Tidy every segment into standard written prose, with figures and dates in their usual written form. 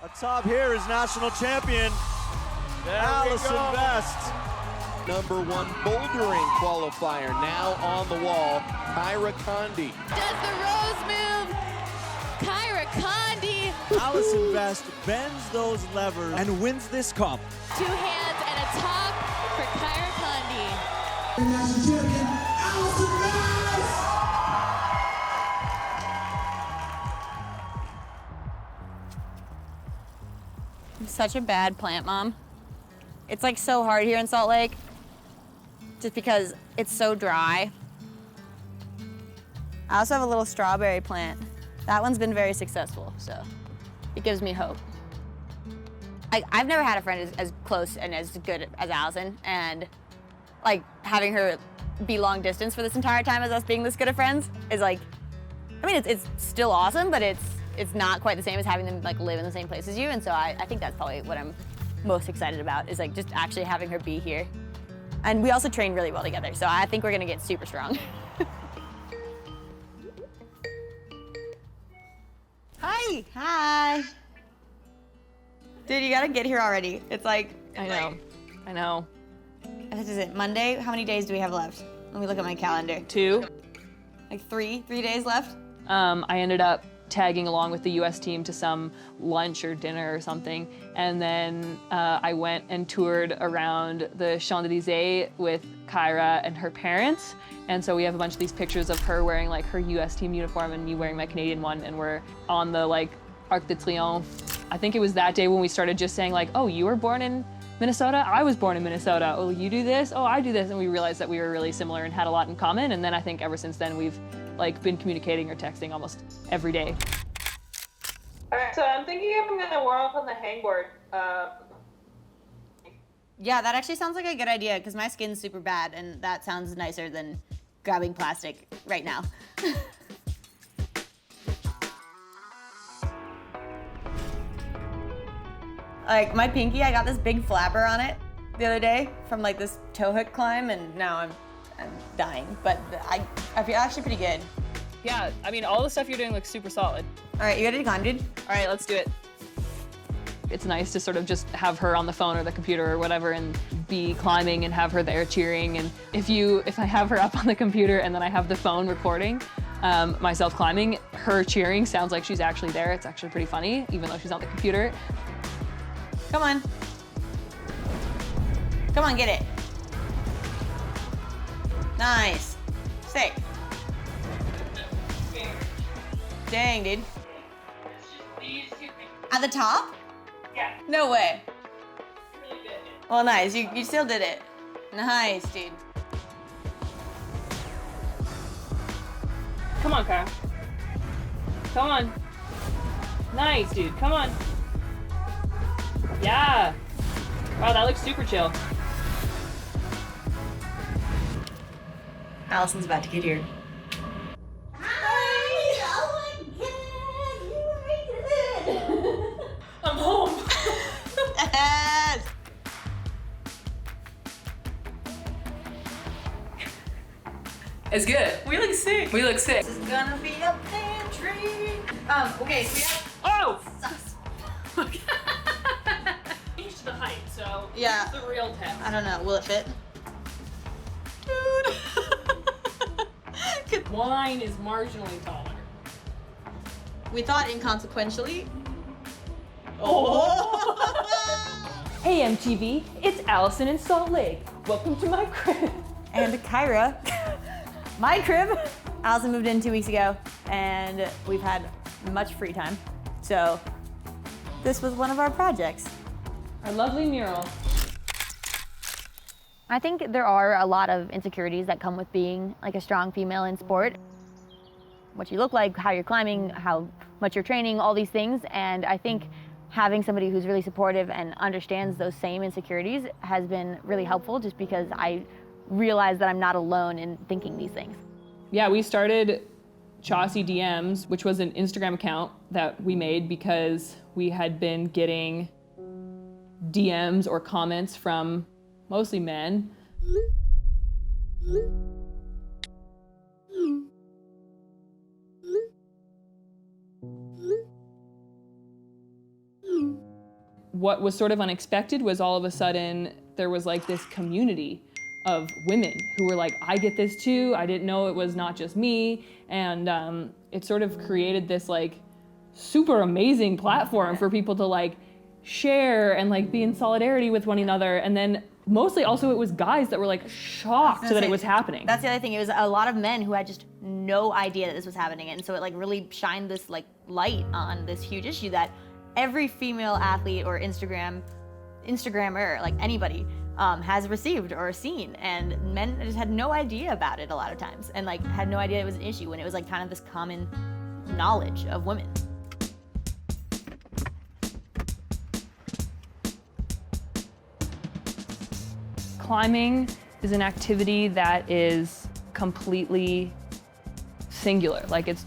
Up top here is national champion Allison Best. #1 bouldering qualifier now on the wall, Kyra Condie. Does the rose move? Kyra Condie. Allison Best bends those levers and wins this cup. 2 hands and a top for Kyra Condie. National champion, Allison Best! I'm such a bad plant mom. It's like so hard here in Salt Lake just because it's so dry. I also have a little strawberry plant. That one's been very successful, so it gives me hope. I've never had a friend as close and as good as Allison, and like having her be long distance for this entire time as us being this good of friends is like, I mean, it's still awesome, but it's not quite the same as having them like live in the same place as you, and so I think that's probably what I'm most excited about, is like just actually having her be here. And we also train really well together, so I think we're gonna get super strong. Hi. Hi. Dude, you gotta get here already. It's like... I know. What is it, Monday? How many days do we have left? Let me look at my calendar. 2. Like 3 days left? I ended up tagging along with the US team to some lunch or dinner or something. And then I went and toured around the Champs-Élysées with Kyra and her parents. And so we have a bunch of these pictures of her wearing like her US team uniform and me wearing my Canadian one, and we're on the like Arc de Triomphe. I think it was that day when we started just saying like, oh, you were born in Minnesota? I was born in Minnesota. Oh, you do this? Oh, I do this. And we realized that we were really similar and had a lot in common. And then I think ever since then we've like been communicating or texting almost every day. All right, so I'm thinking I'm gonna warm up on the hangboard. Yeah, that actually sounds like a good idea because my skin's super bad, and that sounds nicer than grabbing plastic right now. Like my pinky, I got this big flapper on it the other day from like this toe hook climb, and now I'm dying. But I feel actually pretty good. Yeah, I mean, all the stuff you're doing looks super solid. All right, you ready to con, dude? All right, let's do it. It's nice to sort of just have her on the phone or the computer or whatever and be climbing and have her there cheering. And if I have her up on the computer and then I have the phone recording myself climbing, her cheering sounds like she's actually there. It's actually pretty funny, even though she's on the computer. Come on. Come on, get it. Nice. Sick. Dang, dude. At the top? Yeah. No way. Really good. Well, nice. You still did it. Nice, dude. Come on, Kyra. Come on. Nice, dude. Come on. Yeah. Wow, that looks super chill. Allison's about to get here. I'm home. Yes! It's good. We look sick. We look sick. This is gonna be a pantry. Okay, so we have... Oh! Sus. Changed the height, so Yeah. it's the real test. I don't know, will it fit? Dude. Wine is marginally taller. We thought inconsequentially. Hey MTV, it's Allison in Salt Lake. Welcome to my crib. And Kyra, my crib. Allison moved in 2 weeks ago, and we've had much free time. So this was one of our projects. Our lovely mural. I think there are a lot of insecurities that come with being like a strong female in sport. What you look like, how you're climbing, how much you're training, all these things. And I think having somebody who's really supportive and understands those same insecurities has been really helpful, just because I realize that I'm not alone in thinking these things. Yeah, we started Chaucy DMs, which was an Instagram account that we made because we had been getting DMs or comments from mostly men. what was sort of unexpected was all of a sudden there was like this community of women who were like, I get this too, I didn't know it was not just me, and it sort of created this like super amazing platform for people to like share and like be in solidarity with one another. And then mostly also it was guys that were like shocked that it was happening. That's the other thing. It was a lot of men who had just no idea that this was happening, and so it like really shined this like light on this huge issue that every female athlete or Instagrammer, like anybody, has received or seen, and men just had no idea about it a lot of times, and like had no idea it was an issue when it was like kind of this common knowledge of women. Climbing is an activity that is completely singular. Like it's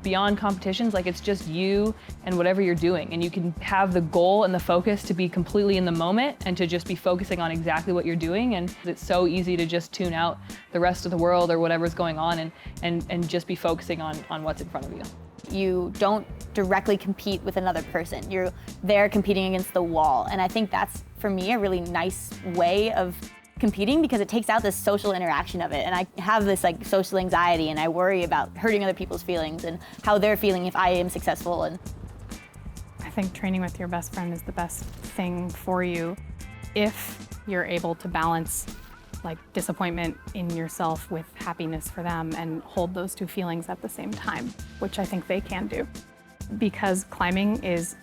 beyond competitions, like it's just you and whatever you're doing. And you can have the goal and the focus to be completely in the moment and to just be focusing on exactly what you're doing. And it's so easy to just tune out the rest of the world or whatever's going on and just be focusing on what's in front of you. You don't directly compete with another person. You're there competing against the wall. And I think that's, for me, a really nice way of competing because it takes out this social interaction of it. And I have this like social anxiety and I worry about hurting other people's feelings and how they're feeling if I am successful. And I think training with your best friend is the best thing for you if you're able to balance like disappointment in yourself with happiness for them and hold those two feelings at the same time, which I think they can do. Because climbing is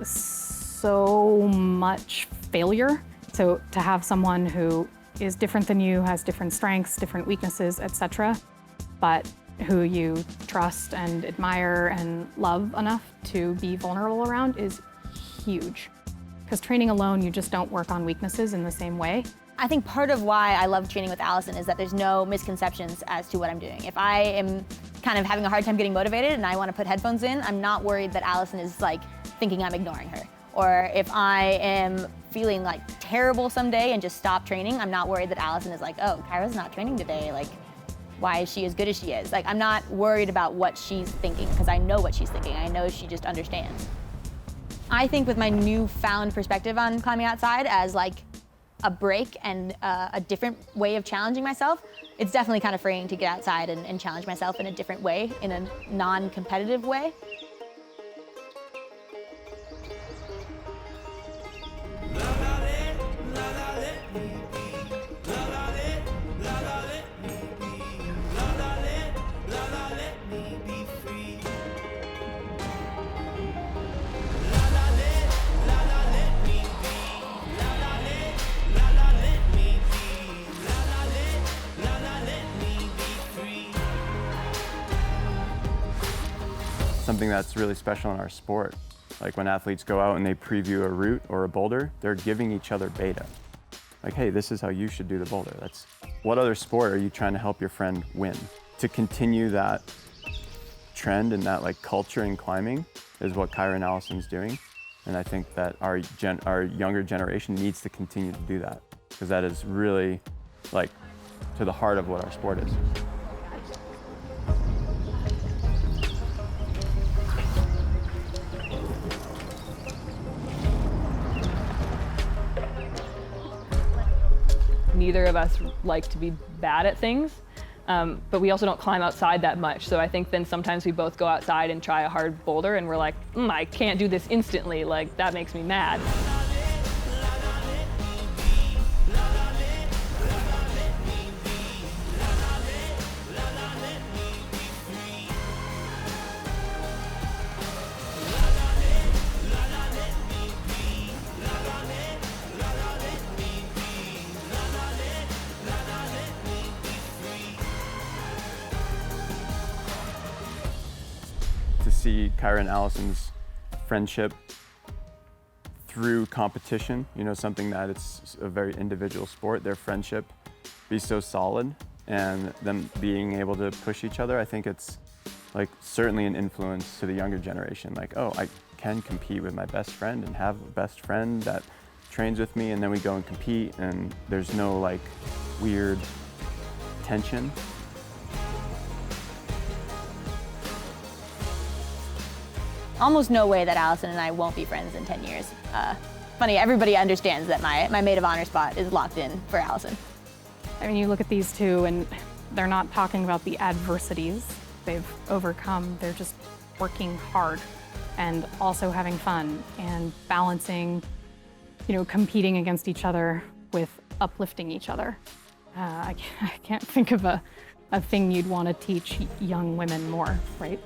so much failure. So to have someone who is different than you, has different strengths, different weaknesses, etc., but who you trust and admire and love enough to be vulnerable around is huge. Because training alone, you just don't work on weaknesses in the same way. I think part of why I love training with Allison is that there's no misconceptions as to what I'm doing. If I am kind of having a hard time getting motivated and I want to put headphones in, I'm not worried that Allison is like thinking I'm ignoring her. Or if I am feeling like terrible someday and just stop training, I'm not worried that Allison is like, oh, Kyra's not training today. Like, why is she as good as she is? Like, I'm not worried about what she's thinking because I know what she's thinking. I know she just understands. I think with my newfound perspective on climbing outside as like a break and a different way of challenging myself, it's definitely kind of freeing to get outside and challenge myself in a different way, in a non-competitive way. Something that's really special in our sport. Like when athletes go out and they preview a route or a boulder, they're giving each other beta. Like, hey, this is how you should do the boulder. That's what other sport are you trying to help your friend win? To continue that trend and that like culture in climbing is what Kyra and Allison's doing. And I think that our younger generation needs to continue to do that because that is really like to the heart of what our sport is. Neither of us like to be bad at things, but we also don't climb outside that much. So I think then sometimes we both go outside and try a hard boulder and we're like, I can't do this instantly. Like, that makes me mad. See Kyra and Allison's friendship through competition, you know, something that it's a very individual sport, their friendship be so solid and them being able to push each other, I think it's like certainly an influence to the younger generation. Like, oh, I can compete with my best friend and have a best friend that trains with me and then we go and compete and there's no like weird tension. Almost no way that Allison and I won't be friends in 10 years. funny, everybody understands that my maid of honor spot is locked in for Allison. I mean, you look at these two and they're not talking about the adversities they've overcome. They're just working hard and also having fun and balancing, competing against each other with uplifting each other. I can't think of a thing you'd want to teach young women more, right?